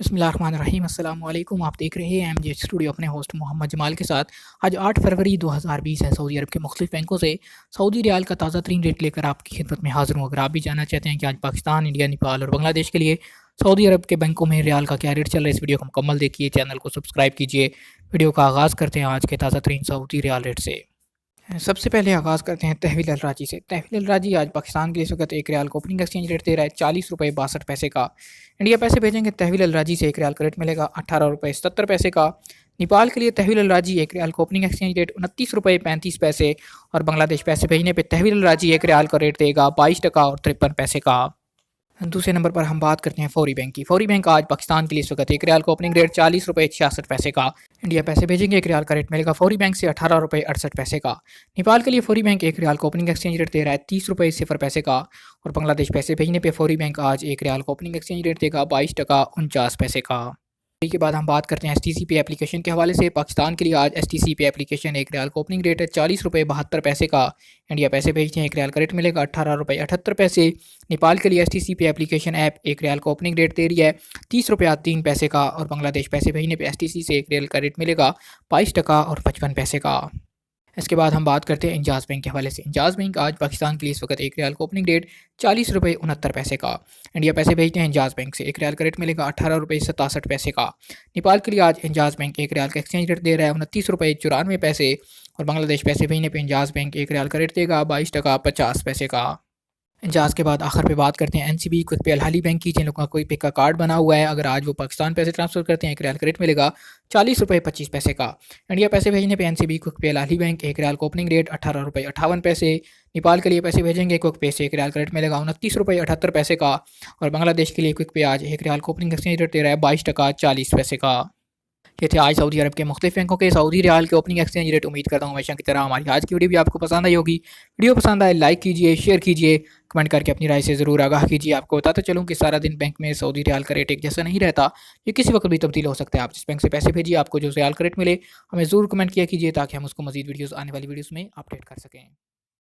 बिस्मिल्लाहिर्रहमानिर्रहीम अस्सलाम वालेकुम। आप देख रहे हैं एमजे स्टूडियो अपने होस्ट मोहम्मद जमाल के साथ। आज 8 फरवरी 2020 है। सऊदी अरब के मुख्तलिफ बैंकों से सऊदी रियाल का ताज़ा तरीन रेट लेकर आपकी खिदमत में हाज़िर हूँ। अगर आप भी जानना चाहते हैं कि आज पाकिस्तान, इंडिया, नेपाल और बांग्लादेश के लिए सऊदी अरब के बैंकों में रियाल का क्या रेट चल रहा है, इस वीडियो को मुकम्मल देखिए, चैनल को सब्सक्राइब कीजिए। वीडियो का आगाज़ करते हैं आज के ताज़ा तरीन सऊदी रियाल रेट से। सबसे पहले आगाज़ करते हैं तहवील अल राजी से। तहवील अल राजी आज पाकिस्तान के इस वक्त एक रियाल को ओपनिंग एक्सचेंज रेट दे रहा है 40 रुपये 62 पैसे का। इंडिया पैसे भेजेंगे तहवील अल राजी से एक रियाल का रेट मिलेगा 18 रुपये 70 पैसे का। नेपाल के लिए तहवील अल राजी एक रियाल को ओपनिंग एक्सचेंज रेट 29 रुपये 35 पैसे और बांग्लादेश पैसे भेजने पर तहवील अल राजी एक रियाल का रेट देगा 22 टका और 53 पैसे का। दूसरे नंबर पर हम बात करते हैं फौरी बैंक की। फौरी बैंक आज पाकिस्तान के लिए इस वक्त एक रियाल को ओपनिंग रेट 40 रुपये 66 पैसे का। इंडिया पैसे भेजेंगे एक रियाल का रेट मिलेगा फौरी बैंक से 18 रुपये 68 पैसे का। नेपाल के लिए फौरी बैंक एक रियाल को ओपनिंग एक्सचेंज रेट दे रहा है 30 रुपये 0 पैसे का और बांग्लादेश पैसे भेजने पे फौरी बैंक आज एक रियाल को ओपनिंग एक्सचेंज रेट देगा 22 टका 49 पैसे का। के बाद हम बात करते हैं एसटीसी पे एप्लीकेशन के हवाले से। पाकिस्तान के लिए आज एसटीसी पे एप्लीकेशन एक रियाल को ओपनिंग रेट है 40 रुपये 72 पैसे का। इंडिया पैसे भेजते हैं एक रियाल का रेट मिलेगा 18 रुपये 78 पैसे। नेपाल के लिए एसटीसी पे एप्लीकेशन ऐप एक रियाल को ओपनिंग रेट दे रही है 30 रुपये 3 पैसे का और बांग्लादेश पैसे भेजने पे एसटीसी से एक रियाल का रेट मिलेगा 22 टका और 55 पैसे का। इसके बाद हम बात करते हैं इंजाज़ बैंक के हवाले से। इंजाज़ बैंक आज पाकिस्तान के लिए इस वक्त एक रियाल को ओपनिंग रेट 40 रुपये 69 पैसे का। इंडिया पैसे भेजते हैं इंजाज़ बैंक से एक रियाल का रेट मिलेगा 18 रुपये 67 पैसे का। नेपाल के लिए आज इंजाज़ बैंक एक रियाल का एक्सचेंज रेट दे रहा है 29 रुपये 94 पैसे और बांग्लादेश पैसे भेजने पर इंजाज़ बैंक एक रियाल का रेट देगा 22 टका 50 पैसे का। इंजाज़ के बाद आखिर पे बात करते हैं एनसीबी क्विक पे अल अहली बैंक की। जिन लोगों का कोई पे का कार्ड बना हुआ है, अगर आज वो पाकिस्तान पैसे ट्रांसफ़र करते हैं एक रियाल का रेट मिलेगा 40 रुपये 25 पैसे का। इंडिया पैसे भेजने पे एनसीबी क्विक पे अल अहली बैंक एक रियाल को ओपनिंग रेट 18 रुपये 58 पैसे। नेपाल के लिए पैसे भेजेंगे क्विक पे से एक रियाल का रेट मिलेगा 29 रुपये 78 पैसे का और बांग्लादेश के लिए क्विक पे आज एक रियाल को ओपनिंग एक्सचेंज रेट दे रहा है 22 टका 40 पैसे का। ये थे आज सऊदी अरब के मुख्तलिफ बैंकों के सऊदी रियाल के ओपनिंग एक्सचेंज रेट। उम्मीद करता हूँ हमेशा की तरह हमारी आज की वीडियो भी आपको पसंद आई होगी। वीडियो पसंद आए लाइक कीजिए, शेयर कीजिए, कमेंट करके अपनी राय से ज़रूर आगाह कीजिए। आपको बताता चलूँ कि सारा दिन बैंक में सऊदी रियाल का रेट एक जैसा नहीं रहता, ये किसी वक्त भी तब्दील हो सकता है। आप जिस बैंक से पैसे भेजिए आपको जो रियाल का रेट मिले हमें ज़रूर कमेंट किया कीजिए ताकि हम उसको मज़ीद वीडियोज़ आने वाली वीडियोज़ में अपडेट कर सकें।